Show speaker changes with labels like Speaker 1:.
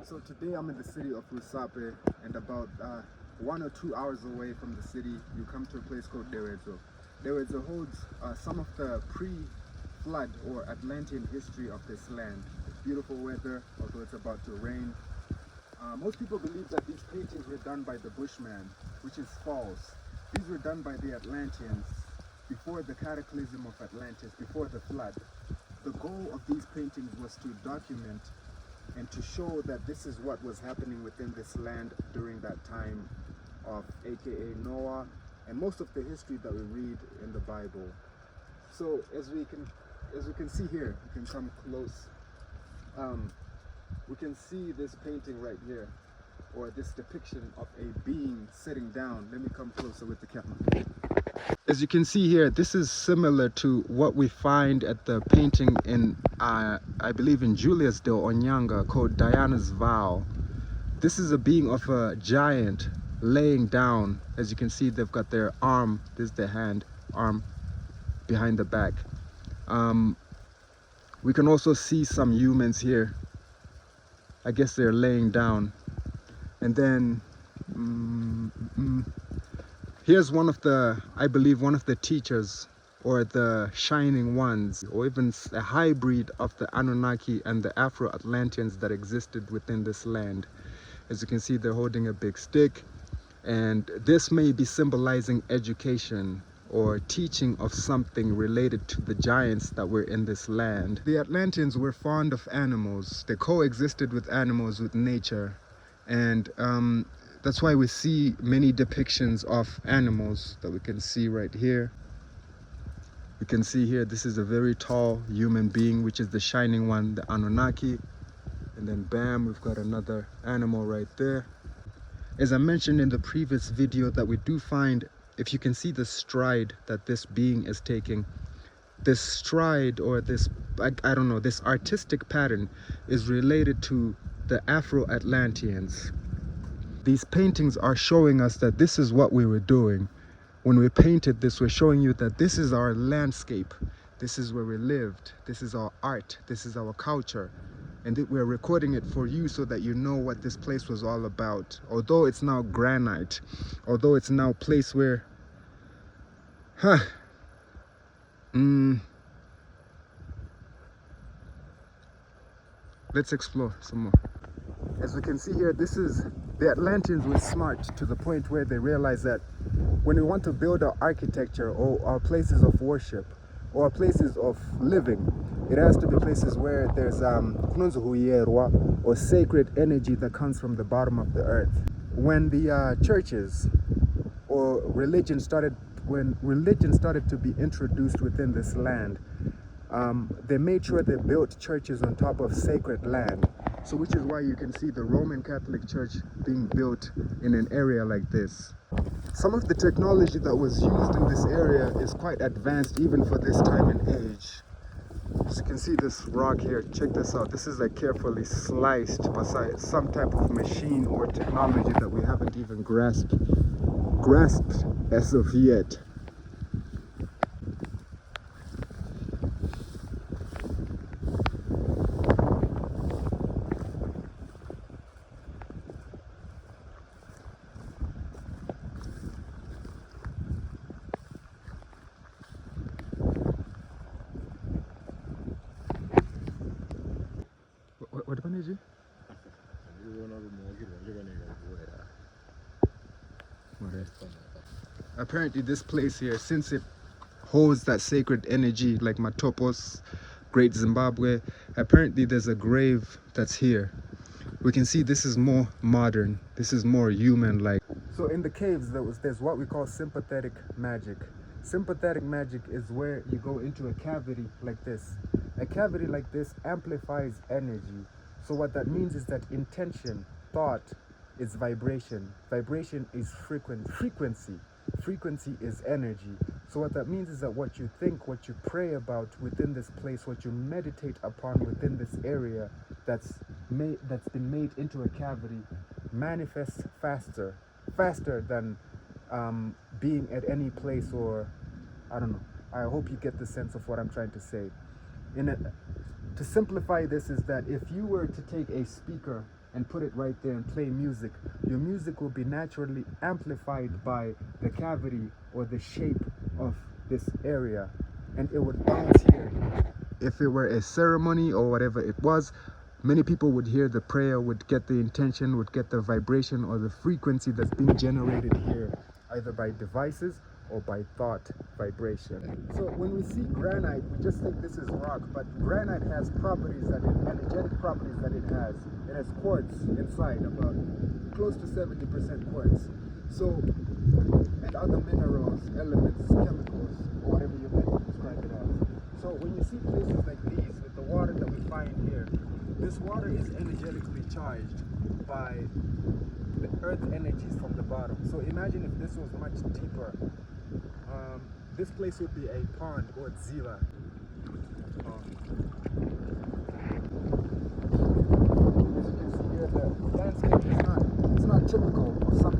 Speaker 1: So today I'm in the city of Rusape, and about 1 or 2 hours away from the city, you come to a place called Dewedzo. Dewedzo holds some of the pre-flood or Atlantean history of this land. It's beautiful weather, although it's about to rain. Most people believe that these paintings were done by the Bushman, which is false. These were done by the Atlanteans before the cataclysm of Atlantis, before the flood. The goal of these paintings was to document and to show that this is what was happening within this land during that time of aka Noah and most of the history that we read in the Bible. So as we can see here, you can come close. We can see this painting right here, or this depiction of a being sitting down. Let me come closer with the camera. As you can see here, this is similar to what we find at the painting in, I believe in Juliusdale, Onyanga, called Diana's Vow. This is a being of a giant laying down. As you can see, they've got their arm, this is their hand, arm behind the back. We can also see some humans here. I guess they're laying down. And then here's one of the, I believe one of the teachers, or the shining ones, or even a hybrid of the Anunnaki and the Afro-Atlanteans that existed within this land. As you can see, they're holding a big stick, and this may be symbolizing education or teaching of something related to the giants that were in this land. The Atlanteans were fond of animals. They coexisted with animals, with nature, and that's why we see many depictions of animals that we can see right here. We can see here, this is a very tall human being, which is the shining one, the Anunnaki. And then bam, we've got another animal right there. As I mentioned in the previous video, that we do find, if you can see the stride that this being is taking, this stride, or this, I don't know, this artistic pattern is related to the Afro-Atlanteans. These paintings are showing us that this is what we were doing. When we painted this, we're showing you that this is our landscape. This is where we lived. This is our art. This is our culture. And we're recording it for you so that you know what this place was all about. Although it's now granite, although it's now a place where, let's explore some more. As we can see here, this is, the Atlanteans were smart to the point where they realized that when we want to build our architecture or our places of worship or our places of living, it has to be places where there's or sacred energy that comes from the bottom of the earth. When the churches or religion started to be introduced within this land, they made sure they built churches on top of sacred land. So which is why you can see the Roman Catholic Church being built in an area like this. Some of the technology that was used in this area is quite advanced even for this time and age. As you can see this rock here, check this out. This is like carefully sliced by some type of machine or technology that we haven't even grasped as of yet. What do you? Apparently this place here, since it holds that sacred energy like Matopos, Great Zimbabwe, apparently there's a grave that's here. We can see this is more modern, this is more human-like. So in the caves there's what we call sympathetic magic. Sympathetic magic is where you go into a cavity like this. A cavity like this amplifies energy. So what that means is that intention, thought, is vibration. Vibration is frequency. Frequency is energy. So what that means is that what you think, what you pray about within this place, what you meditate upon within this area that's been made into a cavity, manifests faster than being at any place, or I don't know. I hope you get the sense of what I'm trying to say. To simplify this is that if you were to take a speaker and put it right there and play music, your music will be naturally amplified by the cavity or the shape of this area, and it would bounce here. If it were a ceremony or whatever it was, many people would hear the prayer, would get the intention, would get the vibration or the frequency that's being generated here, either by devices or by thought vibration. So when we see granite, we just think this is rock, but granite has properties that energetic properties that it has. It has quartz inside, about close to 70% quartz. So, and other minerals, elements, chemicals, or whatever you like to describe it as. So when you see places like these, with the water that we find here, this water is energetically charged by the earth energies from the bottom. So imagine if this was much deeper. This place would be a pond or ziva. As you can see here, the landscape is not typical of something